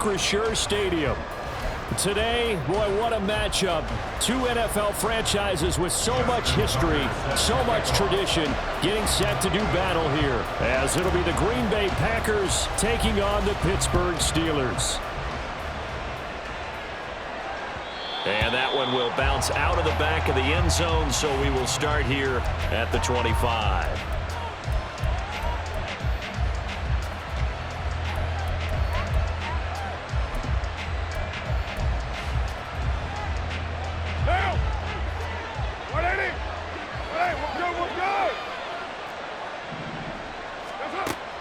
Acrisure Stadium. Today, boy, what a matchup. Two NFL franchises with so much history, so much tradition, getting set to do battle here, as it'll be the Green Bay Packers taking on the Pittsburgh Steelers. And that one will bounce out of the back of the end zone, so we will start here at the 25.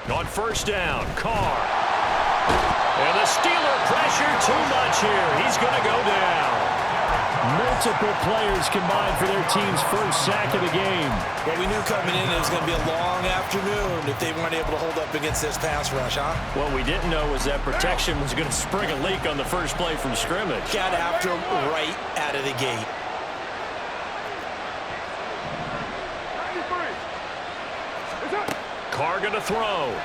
On first down, Carr. And the Steeler pressure too much here. He's going to go down. Multiple players combined for their team's first sack of the game. Well, we knew coming in it was going to be a long afternoon if they weren't able to hold up against this pass rush, huh? What we didn't know was that protection was going to spring a leak on the first play from scrimmage. Got after him right out of the gate. Carr going to throw.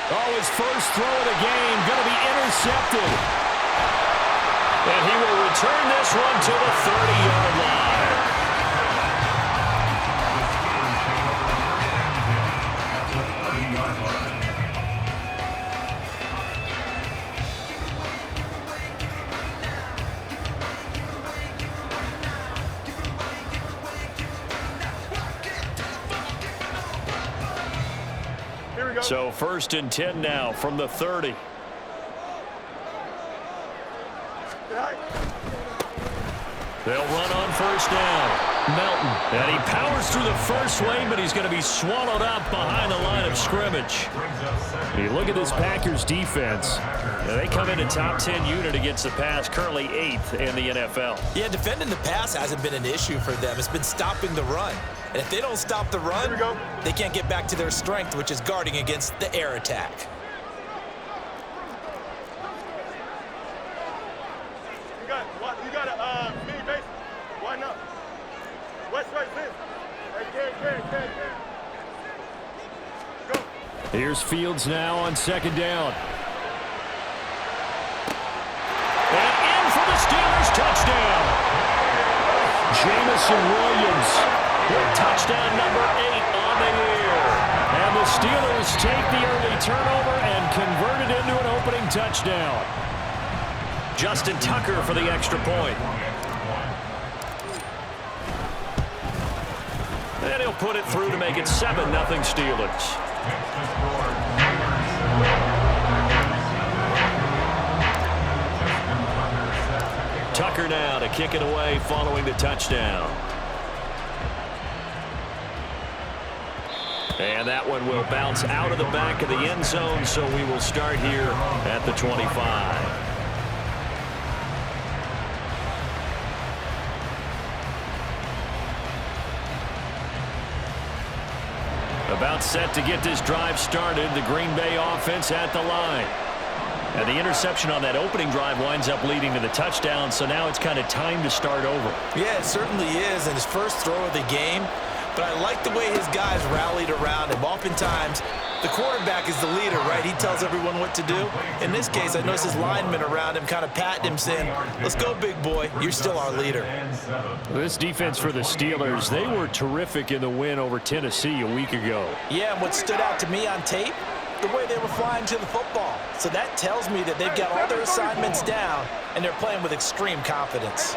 Oh, his first throw of the game going to be intercepted. And he will return this one to the 30-yard line. So 1st and 10 now from the 30. They'll run on first down. Melton. And he powers through the first wave, but he's going to be swallowed up behind the line of scrimmage. You look at this Packers defense. They come in a top 10 unit against the pass, currently 8th in the NFL. Yeah, defending the pass hasn't been an issue for them. It's been stopping the run. And if they don't stop the run, they can't get back to their strength, which is guarding against the air attack. You got a mini base. Why not? West right there. Go. Here's Fields now on 2nd down. And in for the Steelers touchdown. Jamison Williams with touchdown number 8 on the year. And the Steelers take the early turnover and convert it into an opening touchdown. Justin Tucker for the extra point. And he'll put it through to make it 7-0 Steelers. Tucker now to kick it away following the touchdown. And that one will bounce out of the back of the end zone, so we will start here at the 25. About set to get this drive started, the Green Bay offense at the line. And the interception on that opening drive winds up leading to the touchdown, so now it's kind of time to start over. Yeah, it certainly is, and his first throw of the game. But I like the way his guys rallied around him. Oftentimes, the quarterback is the leader, right? He tells everyone what to do. In this case, I noticed his linemen around him kind of patting him, saying, let's go, big boy. You're still our leader. This defense for the Steelers, they were terrific in the win over Tennessee a week ago. Yeah, and what stood out to me on tape, the way they were flying to the football. So that tells me that they've got all their assignments down, and they're playing with extreme confidence.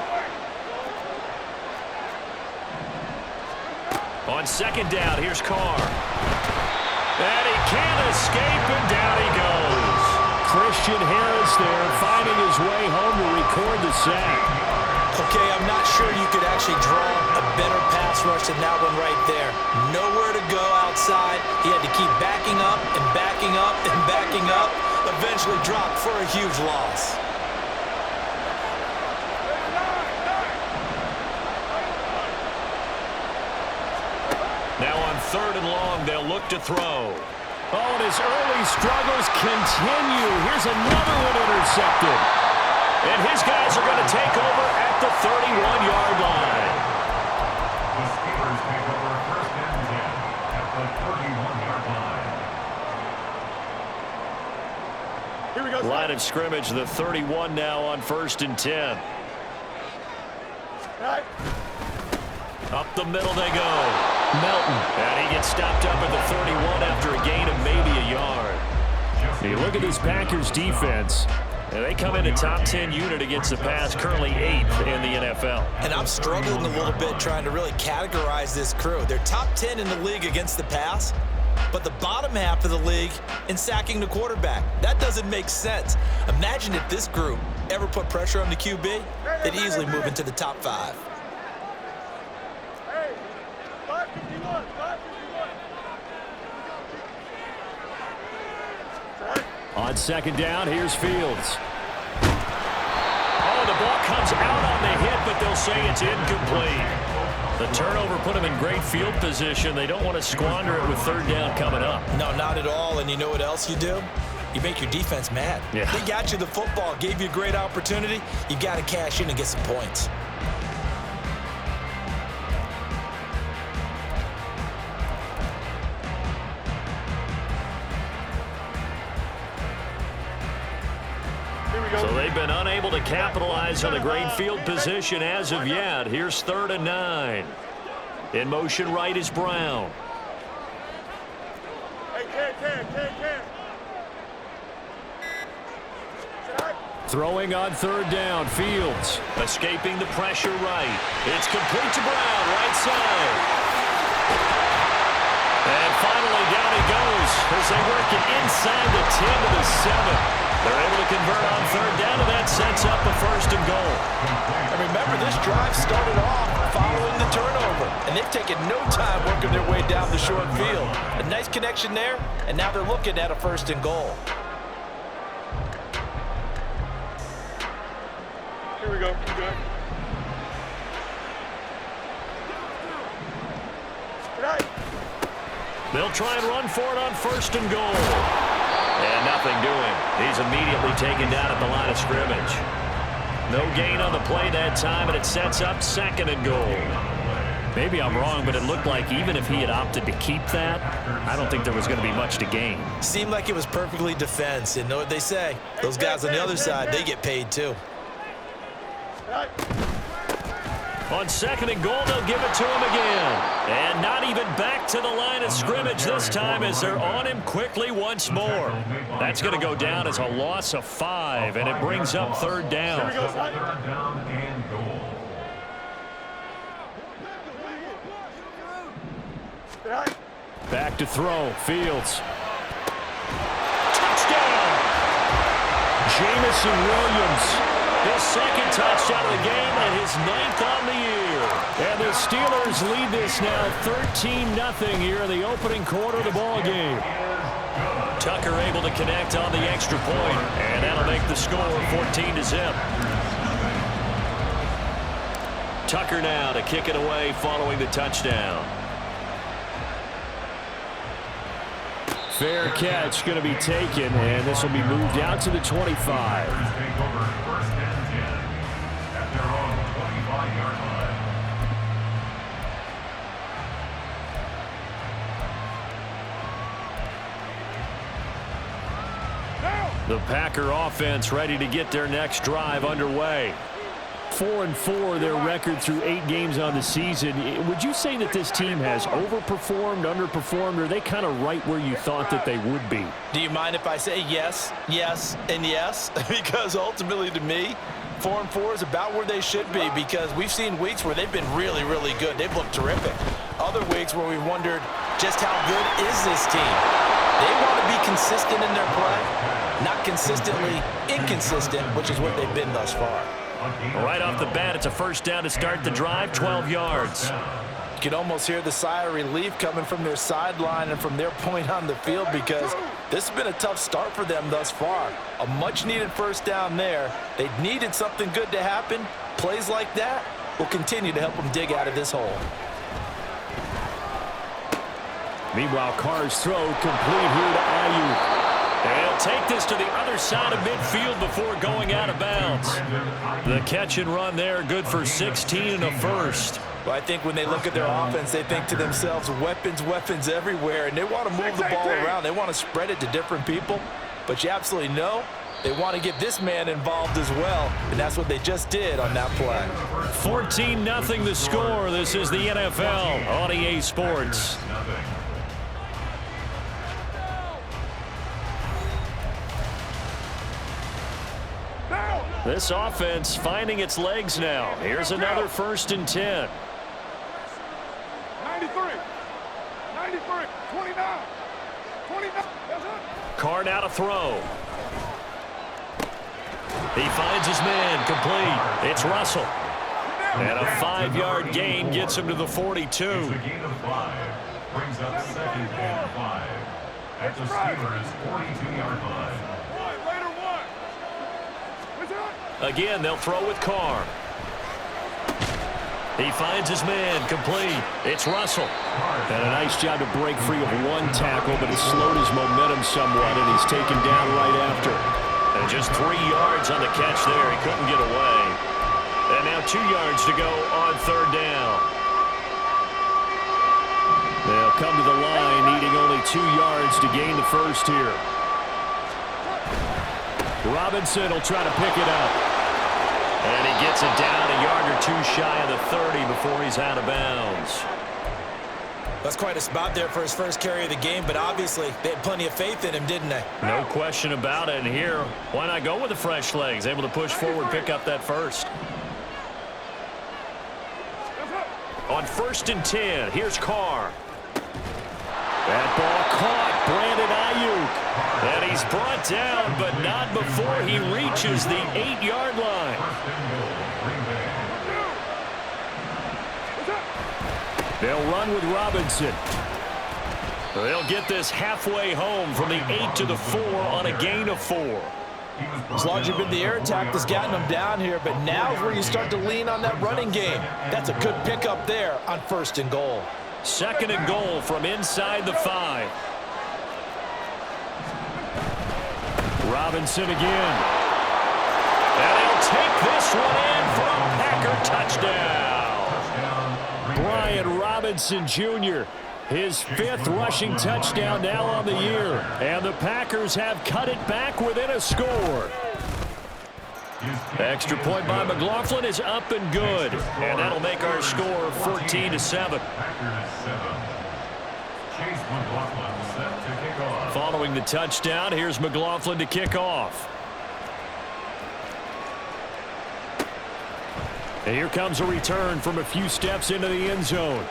On 2nd down, here's Carr. And he can't escape, and down he goes. Christian Harris there, finding his way home to record the sack. Okay, I'm not sure you could actually draw a better pass rush than that one right there. Nowhere to go outside. He had to keep backing up and backing up and backing up. Eventually dropped for a huge loss. Now on 3rd and long, they'll look to throw. Oh, and his early struggles continue. Here's another one intercepted. And his guys are going to take over at the 31-yard line. The Steelers take over 1st and 10 at the 31-yard line. Here we go. Line of scrimmage, the 31 now on 1st and 10. Right. Up the middle they go. Melton. And he gets stopped up at the 31 after a gain of maybe a yard. You look at this Packers defense. And they come in a top 10 unit against the pass, currently 8th in the NFL. And I'm struggling a little bit trying to really categorize this crew. They're top 10 in the league against the pass, but the bottom half of the league in sacking the quarterback. That doesn't make sense. Imagine if this group ever put pressure on the QB, they'd easily move into the top 5. Hey, 551, 551. Right. On 2nd down, here's Fields. Oh, the ball comes out on the hit, but they'll say it's incomplete. The turnover put them in great field position. They don't want to squander it with 3rd down coming up. No, not at all. And you know what else you do? You make your defense mad. Yeah. They got you the football, gave you a great opportunity. You got to cash in and get some points. So they've been unable to capitalize on the great field position as of yet. Here's 3rd and 9. In motion right is Brown. Hey, Cam. Throwing on 3rd down, Fields. Escaping the pressure right. It's complete to Brown, right side. And finally down he goes as they work it inside the 10 to the 7. They're able to convert on 3rd down, and that sets up a 1st and goal. And remember, this drive started off following the turnover, and they've taken no time working their way down the short field. A nice connection there, and now they're looking at a 1st and goal. Here we go. You good? Right. They'll try and run for it on 1st and goal. And nothing doing. He's immediately taken down at the line of scrimmage. No gain on the play that time, and it sets up 2nd and goal. Maybe I'm wrong, but it looked like even if he had opted to keep that, I don't think there was going to be much to gain. Seemed like it was perfectly defense, and know what they say. Those guys on the other side, they get paid too. Right. On 2nd and goal, they'll give it to him again. And not even back to the line of scrimmage this time as they're on him quickly once more. That's going to go down as a loss of 5, and it brings up 3rd down. 3rd down and goal. Right. Back to throw, Fields. Touchdown! Jamison Williams. His 2nd touchdown of the game and his 9th on the year. And the Steelers lead this now 13-0 here in the opening quarter of the ball game. Tucker able to connect on the extra point, and that'll make the score 14-0. Tucker now to kick it away following the touchdown. Fair catch going to be taken, and this will be moved out to the 25. Take over 1st and 10 at their own 25-yard line. The Packer offense ready to get their next drive underway. 4-4 their record through 8 games on the season. Would you say that this team has overperformed, underperformed, or are they kind of right where you thought that they would be? Do you mind if I say yes, yes, and yes? Because ultimately to me, 4-4 is about where they should be, because we've seen weeks where they've been really, really good. They've looked terrific. Other weeks where we wondered just how good is this team? They want to be consistent in their play, not consistently inconsistent, which is what they've been thus far. Right off the bat, it's a 1st down to start the drive, 12 yards. You can almost hear the sigh of relief coming from their sideline and from their point on the field, because this has been a tough start for them thus far. A much-needed 1st down there. They needed something good to happen. Plays like that will continue to help them dig out of this hole. Meanwhile, Carr's throw complete here to Ayuk. They'll take this to the other side of midfield before going out of bounds. The catch and run there, good for 16 and a 1st. Well, I think when they look at their offense, they think to themselves, weapons, weapons everywhere, and they want to move the ball around. They want to spread it to different people. But you absolutely know They want to get this man involved as well, and that's what they just did on that play. 14-0 the score. This is the NFL on EA Sports. This offense finding its legs now. Here's another 1st and 10. 93, 29, 29. Carr now to throw. He finds his man, complete. It's Russell. And a 5-yard gain gets him to the 42. It's a gain of 5. Brings up 2nd and 5. At the Steelers' 42-yard line. Again, they'll throw with Carr. He finds his man, complete. It's Russell. And a nice job to break free of one tackle, but it slowed his momentum somewhat, and he's taken down right after. And just 3 yards on the catch there. He couldn't get away. And now 2 yards to go on 3rd down. They'll come to the line, needing only 2 yards to gain the first here. Robinson will try to pick it up. And he gets it down a yard or 2 shy of the 30 before he's out of bounds. That's quite a spot there for his first carry of the game, but obviously they had plenty of faith in him, didn't they? No question about it. And here, why not go with the fresh legs? Able to push forward, pick up that first. On 1st and 10, here's Carr. That ball caught. Brandon Ayuk. And he's brought down, but not before he reaches the 8-yard line. They'll run with Robinson. They'll get this halfway home from the 8 to the 4 on a gain of 4. It's largely been the air attack that's gotten him down here, but now is where you start to lean on that running game. That's a good pickup there on 1st and goal. 2nd and goal from inside the 5. Robinson again. And he'll take this one in for a Packer touchdown. Brian Robinson Jr., his 5th rushing touchdown now on the year. And the Packers have cut it back within a score. Extra point by McLaughlin is up and good. And that'll make our score 14-7. Following the touchdown, here's McLaughlin to kick off. And here comes a return from a few steps into the end zone.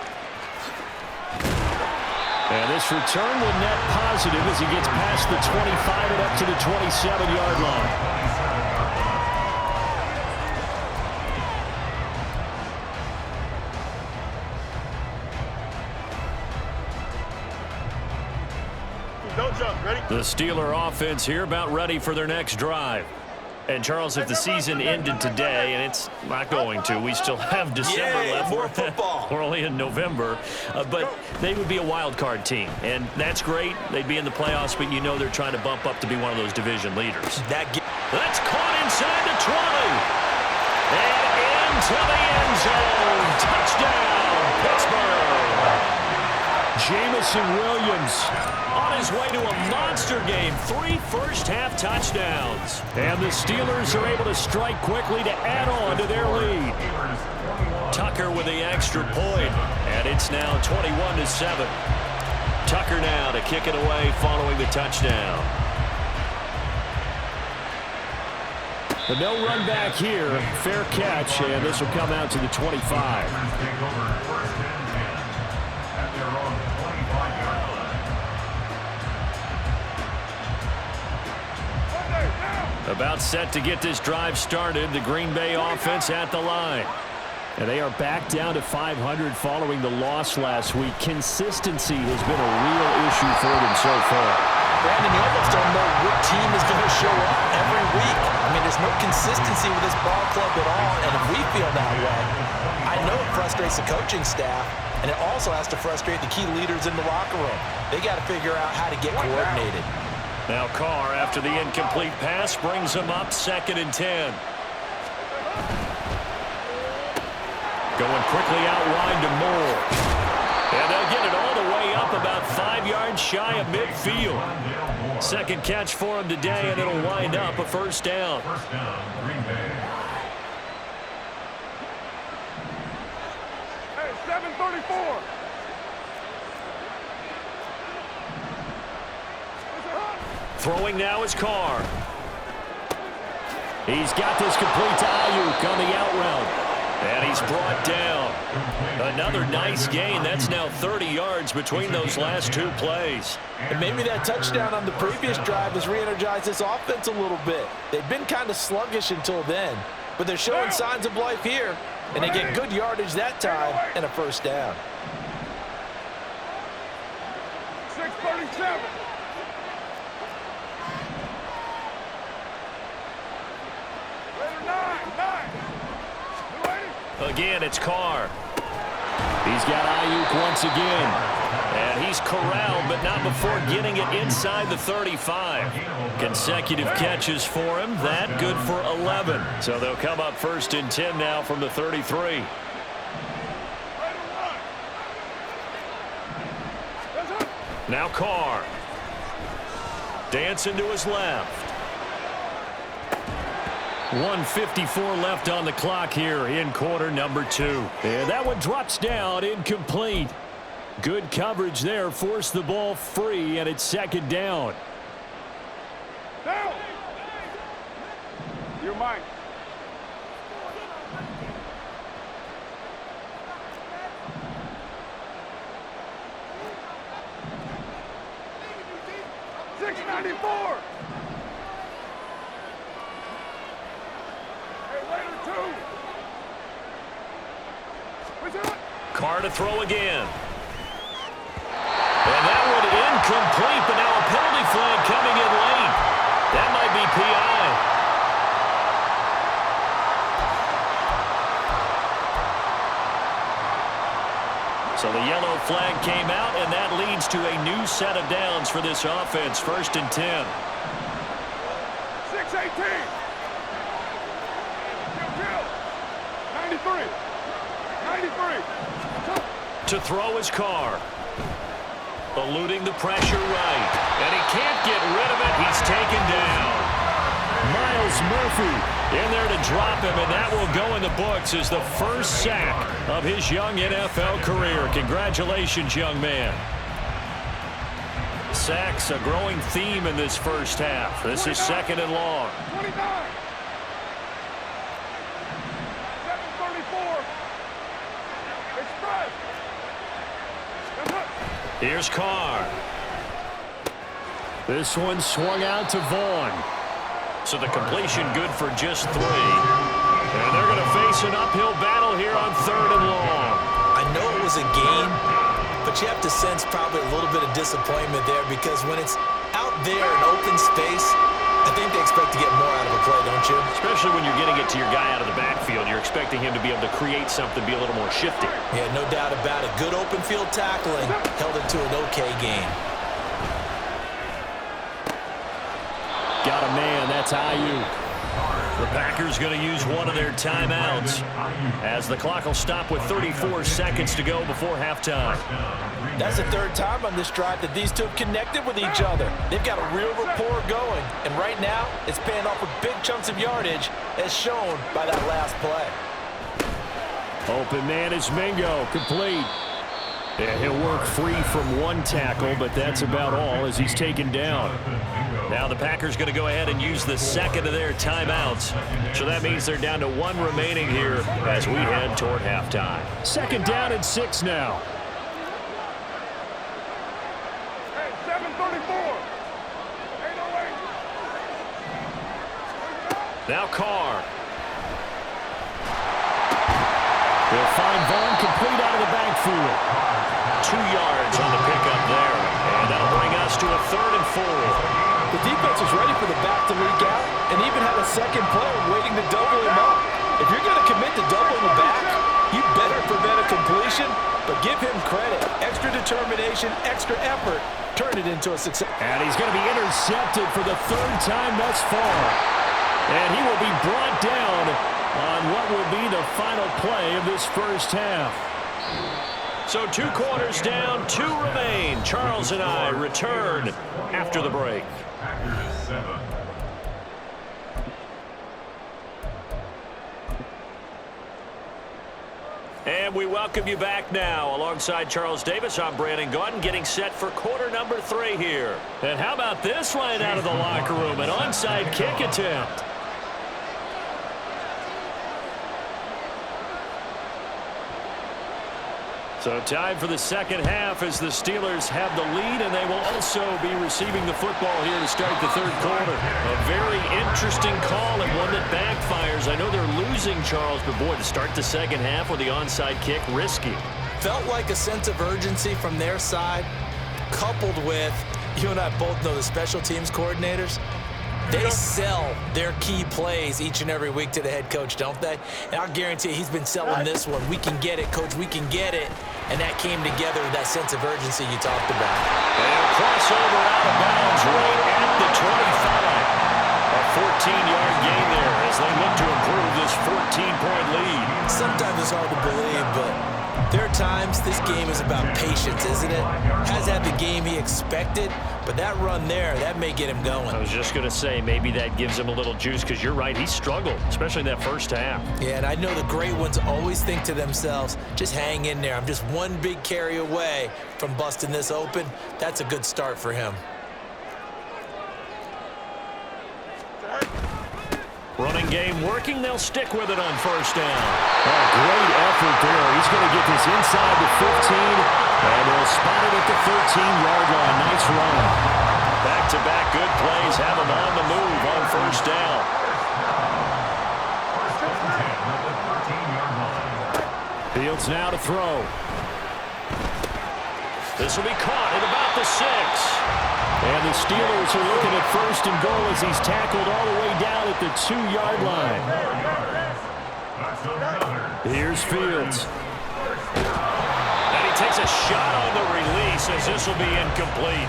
And this return will net positive as he gets past the 25 and up to the 27-yard line. Don't jump. Ready? The Steeler offense here about ready for their next drive. And, Charles, if the season ended today, and it's not going to, we still have December left. More football. We're only in November. But they would be a wild card team. And that's great. They'd be in the playoffs, but you know they're trying to bump up to be one of those division leaders. That's caught inside the 20. And into the end zone. Touchdown, Pittsburgh. Jamison Williams on his way to a monster game. 3 first-half touchdowns. And the Steelers are able to strike quickly to add on to their lead. Tucker with the extra point, and it's now 21-7. Tucker now to kick it away following the touchdown. But no run back here. Fair catch, and this will come out to the 25. About set to get this drive started. The Green Bay offense at the line. And they are back down to 500 following the loss last week. Consistency has been a real issue for them so far. Brandon, you almost don't know what team is going to show up every week. I mean, there's no consistency with this ball club at all, and if we feel that way, I know it frustrates the coaching staff, and it also has to frustrate the key leaders in the locker room. They got to figure out how to get coordinated. Now Carr, after the incomplete pass, brings him up 2nd and 10. Going quickly out wide to Moore. And they'll get it all the way up about 5 yards shy of midfield. Second catch for him today, and it'll wind up a first down. First down, Green Bay. Hey, 734. Throwing now is Carr. He's got this complete to Ayuk on the out route. And he's brought down. Another nice gain. That's now 30 yards between those last two plays. And maybe that touchdown on the previous drive has re-energized this offense a little bit. They've been kind of sluggish until then, but they're showing signs of life here, and they get good yardage that time and a first down. 637. Again, it's Carr. He's got Ayuk once again. And he's corralled, but not before getting it inside the 35. Consecutive catches for him. That good for 11. So they'll come up first and 10 now from the 33. Now Carr. Dancing to his left. 1:54 left on the clock here in quarter number 2. And that one drops down, incomplete. Good coverage there, forced the ball free, and it's second down. Down. You're mine. $6.94. Carr to throw again. And that one incomplete, but now a penalty flag coming in late. That might be PI. So the yellow flag came out, and that leads to a new set of downs for this offense. First and 10. 618. 93. 93. To throw his Carr. Eluding the pressure right. And he can't get rid of it. He's taken down. Miles Murphy in there to drop him, and that will go in the books as the first sack of his young NFL career. Congratulations, young man. Sacks a growing theme in this first half. This is second and long. 29. 734. Express. Here's Carr. This one swung out to Vaughn. So the completion good for just 3. And they're going to face an uphill battle here on third and long. I know it was a gain, but you have to sense probably a little bit of disappointment there, because when it's out there in open space, I think they expect to get more out of a play, don't you? Especially when you're getting it to your guy out of the backfield. You're expecting him to be able to create something, be a little more shifty. Yeah, no doubt about it. Good open field tackling held it to an okay game. Got a man. That's Ayuk. The Packers going to use one of their timeouts as the clock will stop with 34 seconds to go before halftime. That's the third time on this drive that these two have connected with each other. They've got a real rapport going, and right now it's paying off with big chunks of yardage, as shown by that last play. Open man is Mingo, complete. And he'll work free from one tackle, but that's about all as he's taken down. Now the Packers going to go ahead and use the second of their timeouts. So that means they're down to 1 remaining here as we head toward halftime. Second down and 6 now. Hey, 734. 808. Now Carr. He'll find Vaughn complete out of the backfield. 2 yards on the pickup there. And that'll bring us to a 3rd and 4. The defense was ready for the back to leak out and even had a second player waiting to double him up. If you're going to commit to doubling the back, you better prevent a completion, but give him credit. Extra determination, extra effort, turn it into a success. And he's going to be intercepted for the 3rd time thus far. And he will be brought down on what will be the final play of this first half. So 2 quarters down, 2 remain. Charles and I return after the break. Packers 7. And we welcome you back now. Alongside Charles Davis, I'm Brandon Gaudin, getting set for quarter number 3 here. And how about this line out of the locker room? An onside kick attempt. So time for the second half as the Steelers have the lead, and they will also be receiving the football here to start the third quarter. A very interesting call and one that backfires. I know they're losing, Charles, but boy, to start the second half with the onside kick, risky. Felt like a sense of urgency from their side, coupled with, you and I both know the special teams coordinators. They sell their key plays each and every week to the head coach, don't they? And I'll guarantee he's been selling this one. We can get it, coach. We can get it. And that came together with that sense of urgency you talked about. And crossover out of bounds right at the 25. A 14-yard gain there as they look to improve this 14-point lead. Sometimes it's hard to believe, but there are times this game is about patience, isn't it? Has had the game he expected, but that run there, that may get him going. I was just going to say, maybe that gives him a little juice, because you're right, he struggled, especially in that first half. Yeah, and I know the great ones always think to themselves, just hang in there. I'm just one big carry away from busting this open. That's a good start for him. Running game working. They'll stick with it on first down. Oh, great effort there. He's going to get this inside the 15, and they'll spot it at the 13-yard line. Nice run. Back-to-back good plays have him on the move on first down. Fields now to throw. This will be caught at about the 6. And the Steelers are looking at first and goal as he's tackled all the way down at the 2-yard line. Here's Fields. And he takes a shot on the release as this will be incomplete.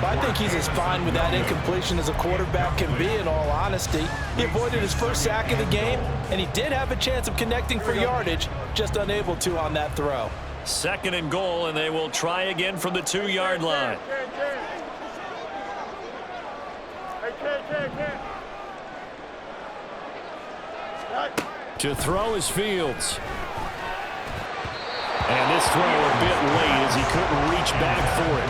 I think he's as fine with that incompletion as a quarterback can be, in all honesty. He avoided his first sack of the game, and he did have a chance of connecting for yardage, just unable to on that throw. Second and goal, and they will try again from the 2-yard line. To throw is Fields. And this throw a bit late as he couldn't reach back for it.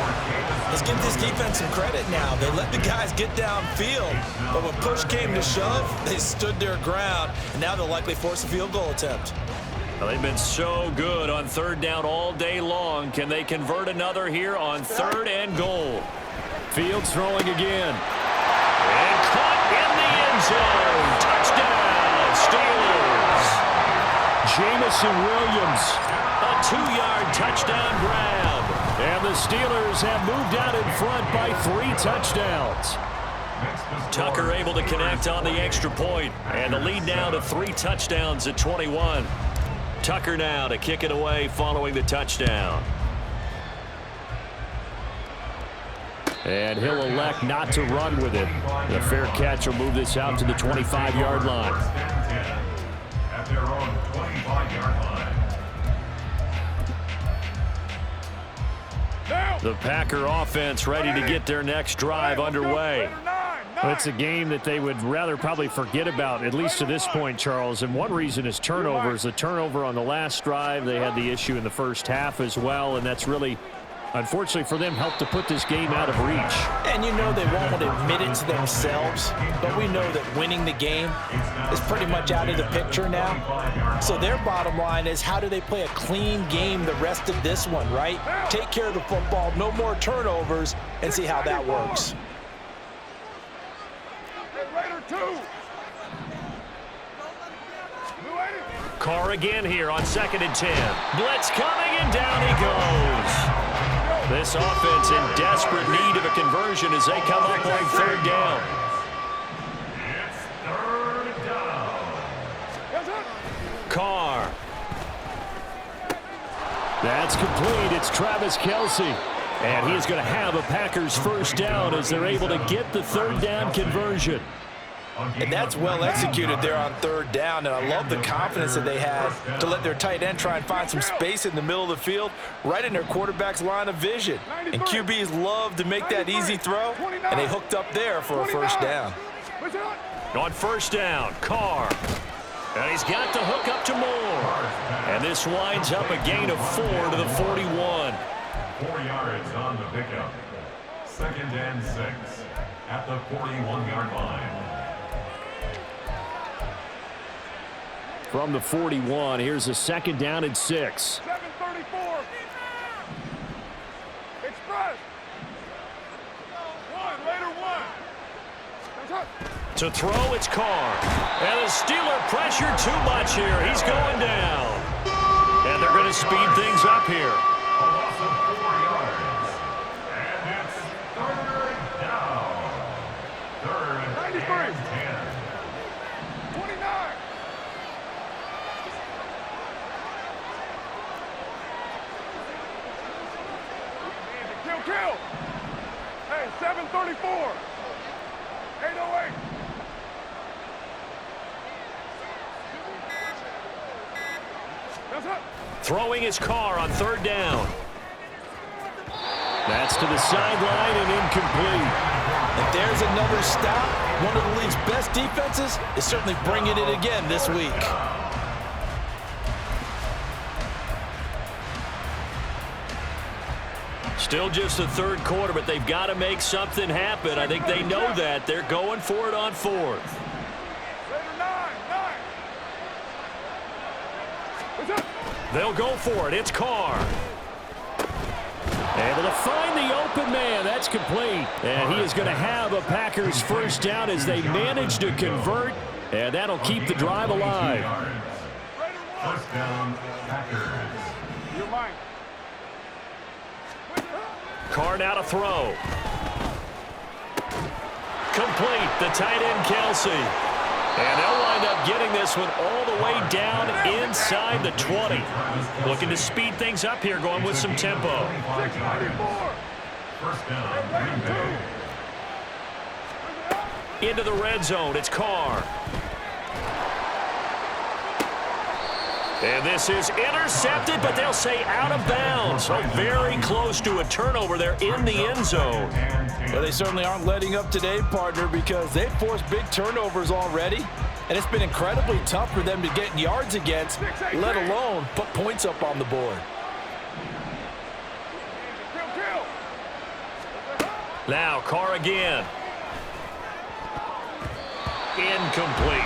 Let's give this defense some credit now. They let the guys get downfield, but when push came to shove, they stood their ground, and now they'll likely force a field goal attempt. Well, they've been so good on third down all day long. Can they convert another here on third and goal? Fields throwing again. And caught in the end zone. Touchdown, Steelers. Jamison Williams, a 2-yard touchdown grab. And the Steelers have moved out in front by 3 touchdowns. Tucker able to connect on the extra point. And the lead now to 3 touchdowns at 21. Tucker now to kick it away following the touchdown. And he'll elect not to run with it. The fair catch will move this out to the 25-yard line. At their own 25-yard line. The Packer offense ready to get their next drive underway. It's a game that they would rather probably forget about, at least to this point, Charles. And one reason is turnovers. The turnover on the last drive, they had the issue in the first half as well, and that's really, unfortunately for them, helped to put this game out of reach. And you know they won't admit it to themselves, but we know that winning the game is pretty much out of the picture now. So their bottom line is, how do they play a clean game the rest of this one, right? Take care of the football, no more turnovers, and see how that works. Carr again here on 2nd and 10. Blitz coming, and down he goes. This offense in desperate need of a conversion as they come up on third down. It's third down. Carr. That's complete. It's Travis Kelce. And he is going to have a Packers first down as they're able to get the third down conversion. And that's well executed there on third down, and I love the confidence that they had to let their tight end try and find some space in the middle of the field, right in their quarterback's line of vision. And QBs love to make that easy throw, and they hooked up there for a first down. On first down, Carr. And he's got the hook up to Moore. And this winds up a gain of 4 to the 41. 4 yards on the pickup. 2nd and 6 at the 41-yard line. From the 41, here's a 2nd down and 6. 734. Express. Later one. To throw, it's Carr. And the Steeler pressure too much here. He's going down. And they're going to speed things up here. A loss of 4 yards. And it's 3rd down. 3rd and 10. 29. Kill. Hey, 734. 808. Throwing his Carr on 3rd down. That's to the sideline and incomplete. If there's another stop, one of the league's best defenses is certainly bringing it again this week. Still just the 3rd quarter, but they've got to make something happen. I think they know that. They're going for it on 4th. They'll go for it. It's Carr. Able to find the open man. That's complete. And he is going to have a Packers first down as they manage to convert. And that'll keep the drive alive. First down, Packers. You're mine. Carr now to throw. Complete. The tight end, Kelsey. And they'll wind up getting this one all the way down inside the 20. Looking to speed things up here, going with some tempo. First down, Green Bay. Into the red zone. It's Carr. And this is intercepted, but they'll say out of bounds. So very close to a turnover there in the end zone. Well, they certainly aren't letting up today, partner, because they've forced big turnovers already. And it's been incredibly tough for them to get yards against, let alone put points up on the board. Now Carr again. Incomplete.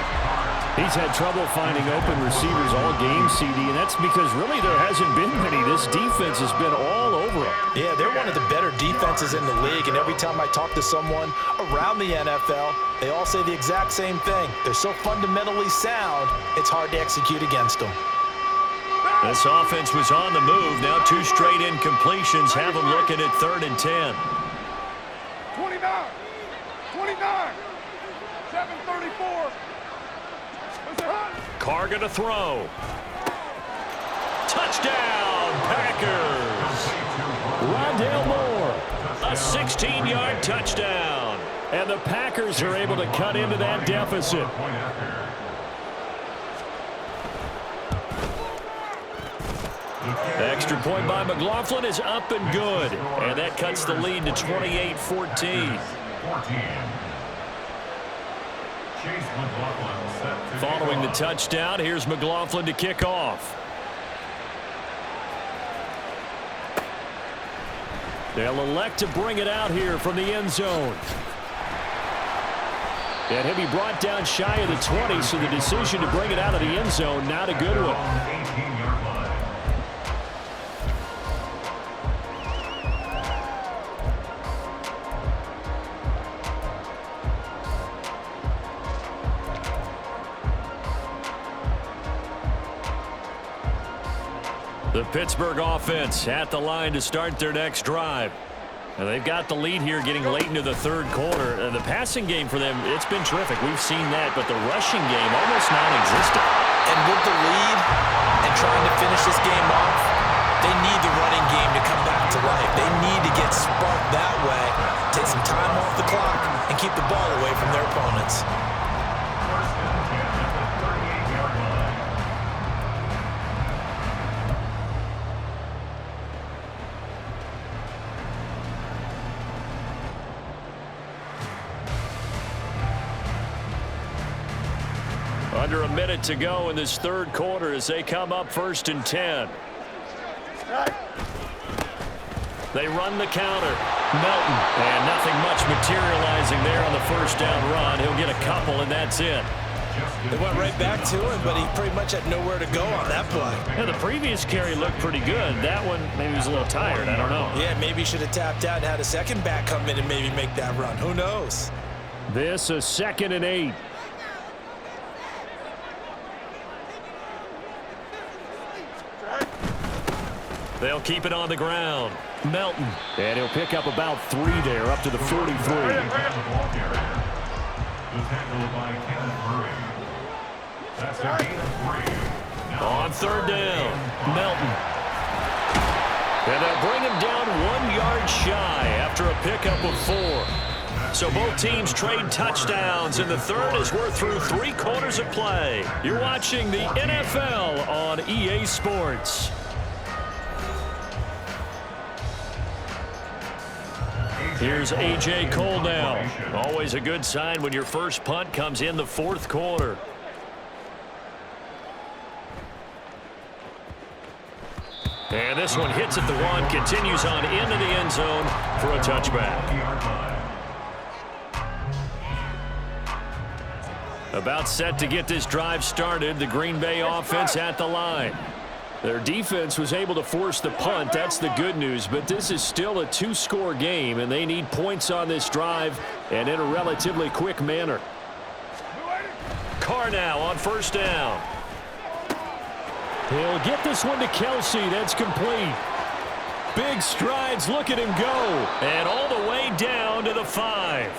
He's had trouble finding open receivers all game, CD, and that's because really there hasn't been many. This defense has been all over him. Yeah, they're one of the better defenses in the league, and every time I talk to someone around the NFL, they all say the exact same thing. They're so fundamentally sound, it's hard to execute against them. This offense was on the move. Now 2 straight incompletions have them looking at 3rd and 10. 29. 734. Carr going to throw. Touchdown, Packers. Rondale Moore. A 16-yard touchdown. And the Packers are able to cut into that deficit. Extra point by McLaughlin is up and good. And that cuts the lead to 28-14. Following the touchdown, here's McLaughlin to kick off. They'll elect to bring it out here from the end zone. And he'll be brought down shy of the 20, so the decision to bring it out of the end zone, not a good one. The Pittsburgh offense at the line to start their next drive. And they've got the lead here getting late into the 3rd quarter. The passing game for them, it's been terrific. We've seen that, but the rushing game almost non-existent. And with the lead and trying to finish this game off, they need the running game to come back to life. They need to get sparked that way, take some time off the clock, and keep the ball away from their opponents. Under a minute to go in this third quarter as they come up 1st and 10. They run the counter. Melton. And nothing much materializing there on the first down run. He'll get a couple, and that's it. They went right back to him, but he pretty much had nowhere to go on that play. Yeah, the previous carry looked pretty good. That one, maybe he was a little tired. I don't know. Yeah, maybe he should have tapped out and had a second back come in and maybe make that run. Who knows? This is 2nd and 8. They'll keep it on the ground. Melton. And he'll pick up about 3 there, up to the 43. On 3rd down, Melton. And they'll bring him down 1 yard shy after a pickup of 4. So both teams trade touchdowns, and the third as we're through 3 quarters of play. You're watching the NFL on EA Sports. Here's A.J. Cole now. Always a good sign when your first punt comes in the 4th quarter. And this one hits at the 1, continues on into the end zone for a touchback. About set to get this drive started, the Green Bay offense at the line. Their defense was able to force the punt. That's the good news, but this is still a 2-score game, and they need points on this drive and in a relatively quick manner. Carr now on 1st down. He'll get this one to Kelsey. That's complete. Big strides. Look at him go. And all the way down to the 5.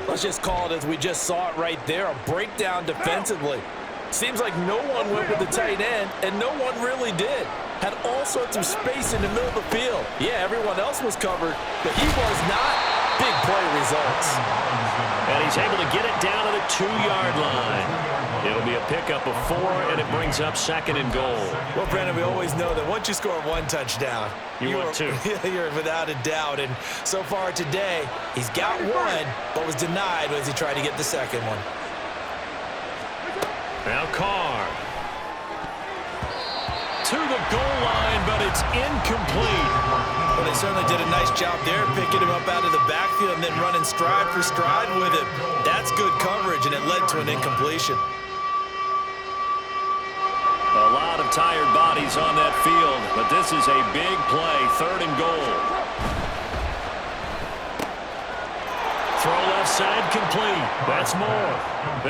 Let's just call it as we just saw it right there, a breakdown defensively. Seems like no one went with the tight end, and no one really did. Had all sorts of space in the middle of the field. Yeah, everyone else was covered, but he was not. Big play results. And he's able to get it down to the 2-yard line. It'll be a pickup of 4, and it brings up 2nd and goal. Well, Brandon, we always know that once you score 1 touchdown, you're 2. You're without a doubt. And so far today, he's got 1, but was denied as he tried to get the second one. Now Carr. To the goal line, but it's incomplete. Well, they certainly did a nice job there, picking him up out of the backfield and then running stride for stride with him. That's good coverage, and it led to an incompletion. A lot of tired bodies on that field, but this is a big play, 3rd and goal. Throw left side complete. That's Moore.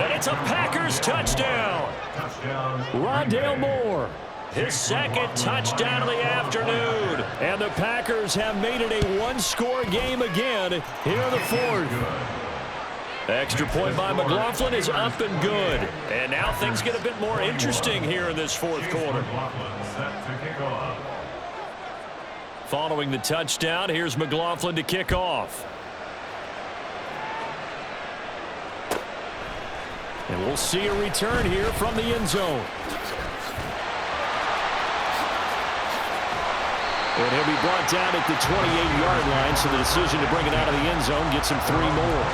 And it's a Packers touchdown. Rondale Moore. His 2nd touchdown of the afternoon. And the Packers have made it a 1-score game again here in the 4th. Extra point by McLaughlin is up and good. And now things get a bit more interesting here in this 4th quarter. Following the touchdown, here's McLaughlin to kick off. And we'll see a return here from the end zone. And he'll be brought down at the 28-yard line, so the decision to bring it out of the end zone gets him 3 more.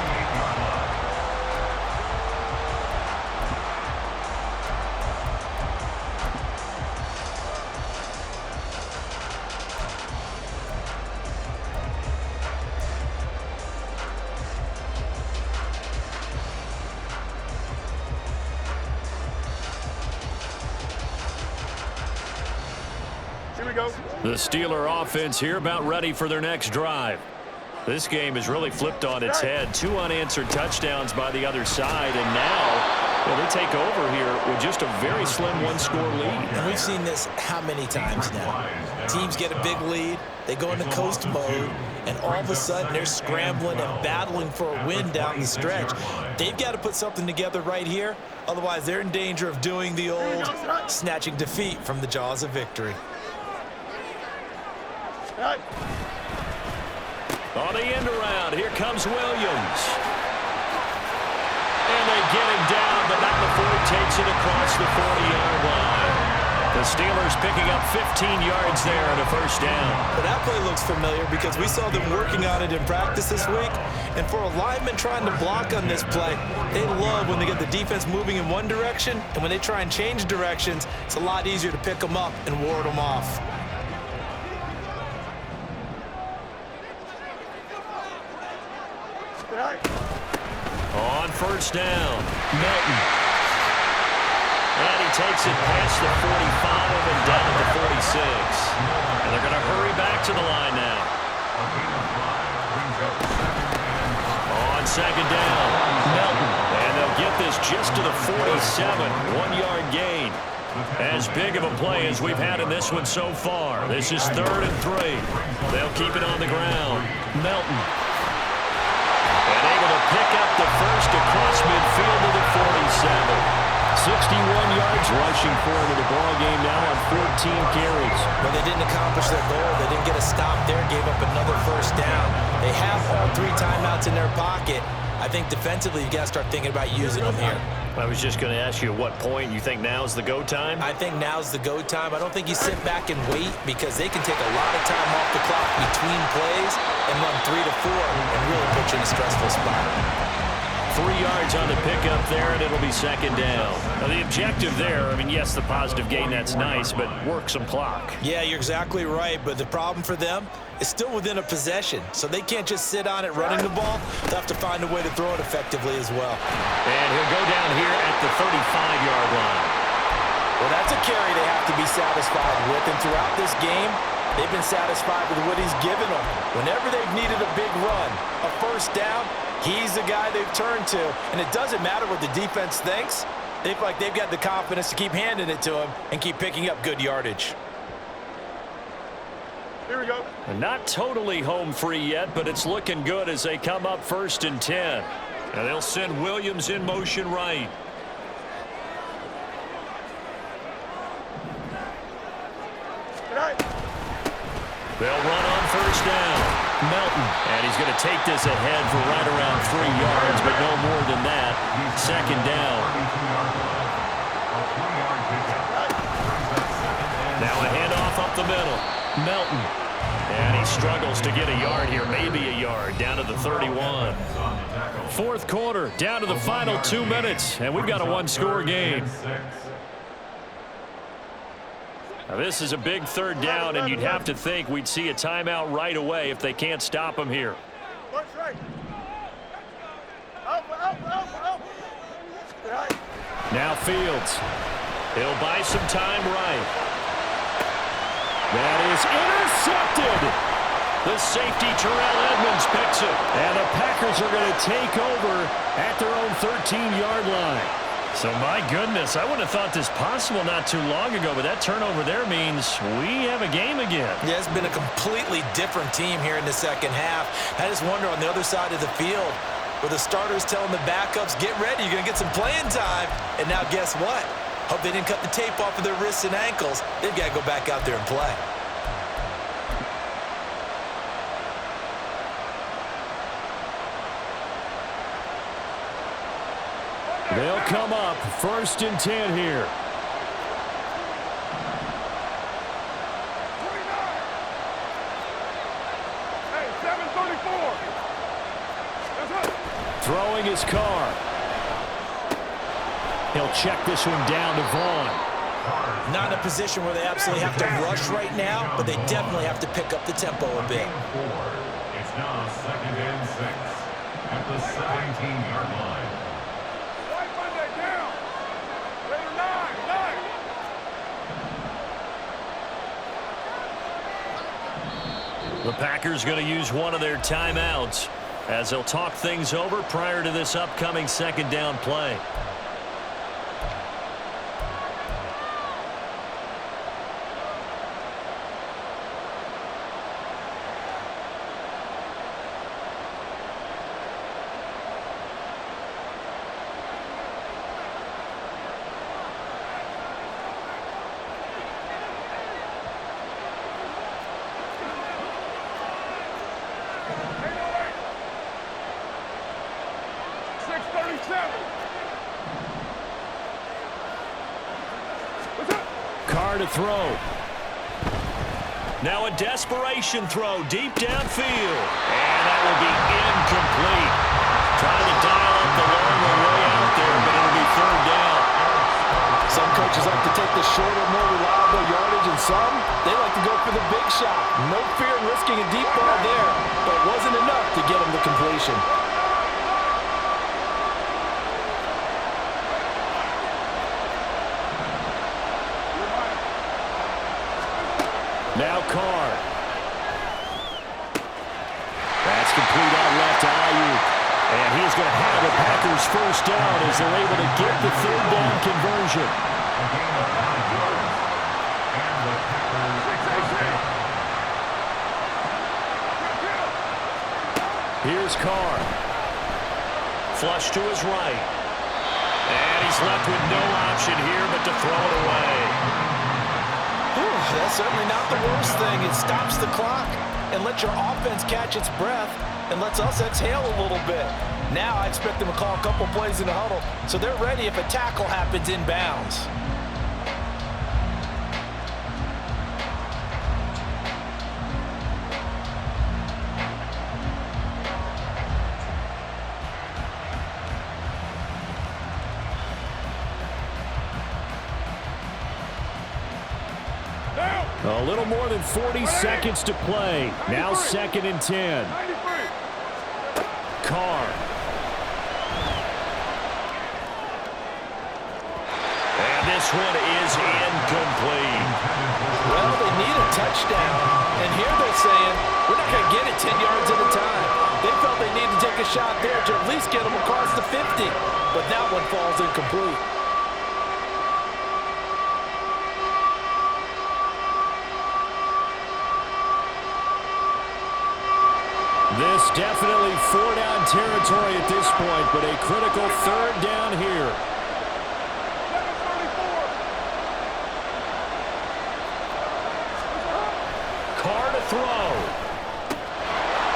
The Steeler offense here about ready for their next drive. This game is really flipped on its head. 2 unanswered touchdowns by the other side, and now they take over here with just a very slim 1-score lead. And we've seen this how many times now? Teams get a big lead, they go into coast mode, and all of a sudden they're scrambling and battling for a win down the stretch. They've got to put something together right here, otherwise they're in danger of doing the old snatching defeat from the jaws of victory. On the end around, here comes Williams. And they get him down, but not before he takes it across the 40-yard line. The Steelers picking up 15 yards there and a first down. But that play looks familiar because we saw them working on it in practice this week. And for a lineman trying to block on this play, they love when they get the defense moving in one direction. And when they try and change directions, it's a lot easier to pick them up and ward them off. On first down, Melton. And he takes it past the 45 and down to the 46. And they're going to hurry back to the line now. On second down, Melton. And they'll get this just to the 47, 1-yard gain. As big of a play as we've had in this one so far. This is 3rd and 3. They'll keep it on the ground. Melton. And able to pick up the first across midfield to the 47. 61 yards rushing for him in the ball game now on 14 carries. But they didn't accomplish their goal. They didn't get a stop there, gave up another first down. They have all 3 timeouts in their pocket. I think defensively you got to start thinking about using them here. I was just going to ask you at what point you think now's the go time? I think now's the go time. I don't think you sit back and wait because they can take a lot of time off the clock between plays and run 3 to 4 and really put you in a stressful spot. 3 yards on the pickup there, and it'll be second down. Now, the objective there, I mean, yes, the positive gain, that's nice, but work some clock. Yeah, you're exactly right, but the problem for them is still within a possession, so they can't just sit on it running the ball. They'll have to find a way to throw it effectively as well. And he'll go down here at the 35-yard line. Well, that's a carry they have to be satisfied with, and throughout this game, they've been satisfied with what he's given them. Whenever they've needed a big run, a first down, he's the guy they've turned to. And it doesn't matter what the defense thinks. They feel like they've got the confidence to keep handing it to him and keep picking up good yardage. Here we go. Not totally home free yet, but it's looking good as they come up 1st and 10. And they'll send Williams in motion right. They'll run on first down. Melton. And he's going to take this ahead for right around 3 yards, but no more than that. Second down. Now a handoff up the middle. Melton. And he struggles to get a yard here, maybe a yard, down to the 31. 4th quarter, down to the final 2 minutes, and we've got a 1-score game. Now, this is a big 3rd down, and you'd have to think we'd see a timeout right away if they can't stop him here. Now Fields. He'll buy some time right. That is intercepted. The safety, Terrell Edmonds, picks it. And the Packers are going to take over at their own 13-yard line. So, my goodness, I wouldn't have thought this possible not too long ago, but that turnover there means we have a game again. Yeah, it's been a completely different team here in the second half. I just wonder on the other side of the field, where the starters telling the backups, get ready, you're going to get some playing time. And now guess what? Hope they didn't cut the tape off of their wrists and ankles. They've got to go back out there and play. They'll come up 1st and 10 here. Hey, 734. That's it. Throwing his car. He'll check this one down to Vaughn. Not in a position where they absolutely have to rush right now, but they definitely have to pick up the tempo a bit. It's now 2nd and 6 at the 17-yard line. The Packers going to use one of their timeouts as they'll talk things over prior to this upcoming 2nd down play. Carr to throw. Now a desperation throw deep downfield. And that will be incomplete. Trying to dial up the long way out there, but it'll be third down. Some coaches like to take the shorter, more reliable yardage, and some, they like to go for the big shot. No fear in risking a deep ball there, but it wasn't enough to get them the completion. Now Carr. That's complete out left to Ayuk. And he's going to have the Packers first down as they're able to get the third down conversion. Here's Carr. Flush to his right. And he's left with no option here but to throw it away. Whew, that's certainly not the worst thing. It stops the clock and lets your offense catch its breath and lets us exhale a little bit. Now I expect them to call a couple plays in the huddle so they're ready if a tackle happens inbounds. A little more than 40 seconds to play. Now 2nd and 10. Carr. And this one is incomplete. Well, they need a touchdown. And here they're saying, we're not going to get it 10 yards at a time. They felt they needed to take a shot there to at least get them across the 50. But that one falls incomplete. This definitely 4-down territory at this point, but a critical third down here. Carr to throw.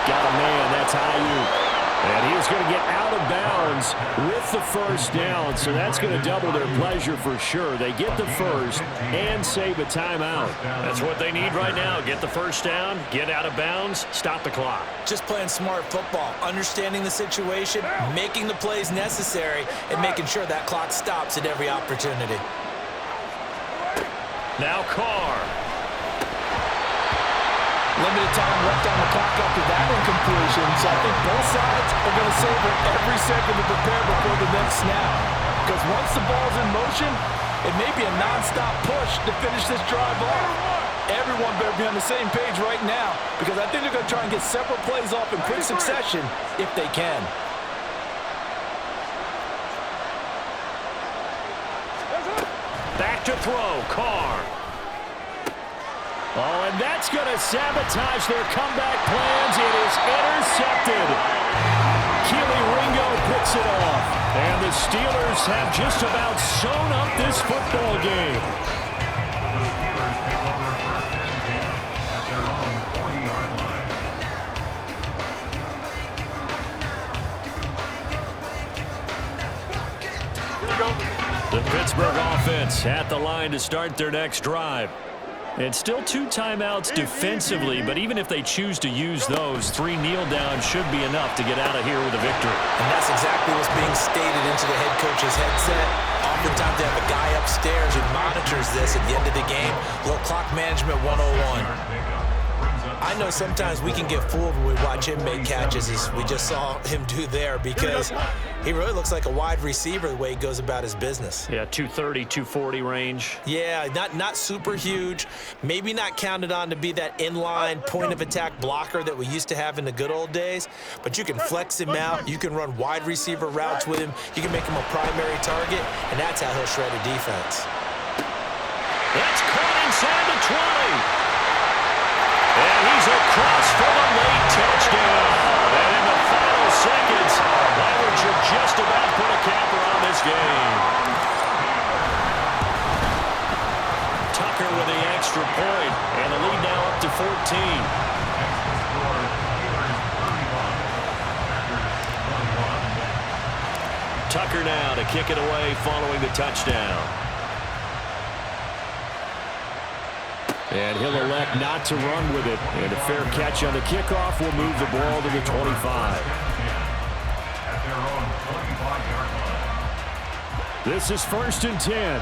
Got a man, that's Ayuk. And he's going to get out of bounds with the first down, so that's going to double their pleasure for sure. They get the first and save a timeout. That's what they need right now. Get the first down, get out of bounds, stop the clock. Just playing smart football, understanding the situation, making the plays necessary, and making sure that clock stops at every opportunity. Now Carr. Limited time left on the clock after that incompletion, so I think both sides are going to savor every second to prepare before the next snap. Because once the ball's in motion, it may be a non-stop push to finish this drive off. Everyone better be on the same page right now, because I think they're going to try and get several plays off in quick succession if they can. Back to throw, Carr. Oh, and that's going to sabotage their comeback plans. It is intercepted. Keely Ringo picks it off. And the Steelers have just about sewn up this football game. The Steelers pick up their first and 10 at their own 40-yard line. The Pittsburgh offense at the line to start their next drive. And still 2 timeouts defensively, but even if they choose to use those, 3 kneel downs should be enough to get out of here with a victory. And that's exactly what's being stated into the head coach's headset. Oftentimes they have a guy upstairs who monitors this at the end of the game. Little clock management 101. I know sometimes we can get fooled when we watch him make catches, as we just saw him do there, because he really looks like a wide receiver the way he goes about his business. Yeah, 230, 240 range. Yeah, not super huge. Maybe not counted on to be that inline point-of-attack blocker that we used to have in the good old days, but you can flex him out. You can run wide receiver routes with him. You can make him a primary target, and that's how he'll shred a defense. That's caught inside the 20. And he's across for the late touchdown. And in the final seconds, that would just about put a capper on this game. Tucker with the extra point, and the lead now up to 14. Tucker now to kick it away following the touchdown. And he'll elect not to run with it. And a fair catch on the kickoff will move the ball to the 25. At their own 25-yard line. This is 1st and 10. 29.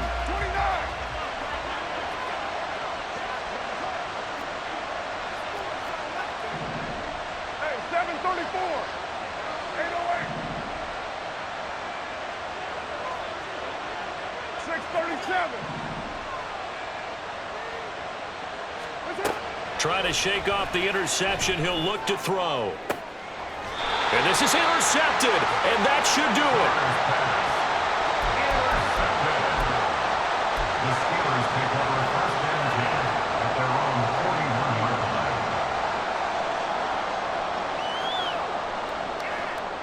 Hey, 734. 808. 637. Trying to shake off the interception. He'll look to throw. And this is intercepted, and that should do it. The Steelers take over 1st and 10 at their own 41-yard line.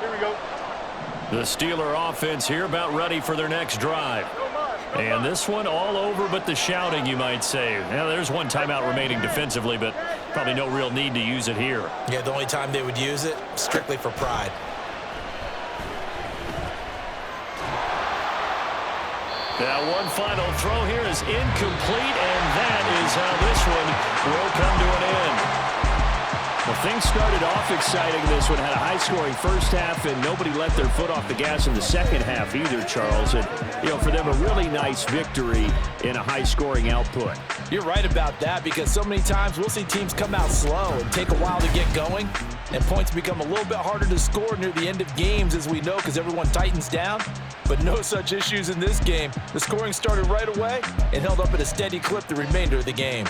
Here we go. The Steeler offense here about ready for their next drive. And this one all over but the shouting, you might say. Now, there's one timeout remaining defensively, but probably no real need to use it here. Yeah, the only time they would use it, strictly for pride. Now, one final throw here is incomplete, and that is how this one will come to an end. Well, things started off exciting. This one had a high-scoring first half, and nobody let their foot off the gas in the second half either, Charles. And, you know, for them, a really nice victory in a high-scoring output. You're right about that, because so many times we'll see teams come out slow and take a while to get going, and points become a little bit harder to score near the end of games, as we know, because everyone tightens down. But no such issues in this game. The scoring started right away and held up at a steady clip the remainder of the game.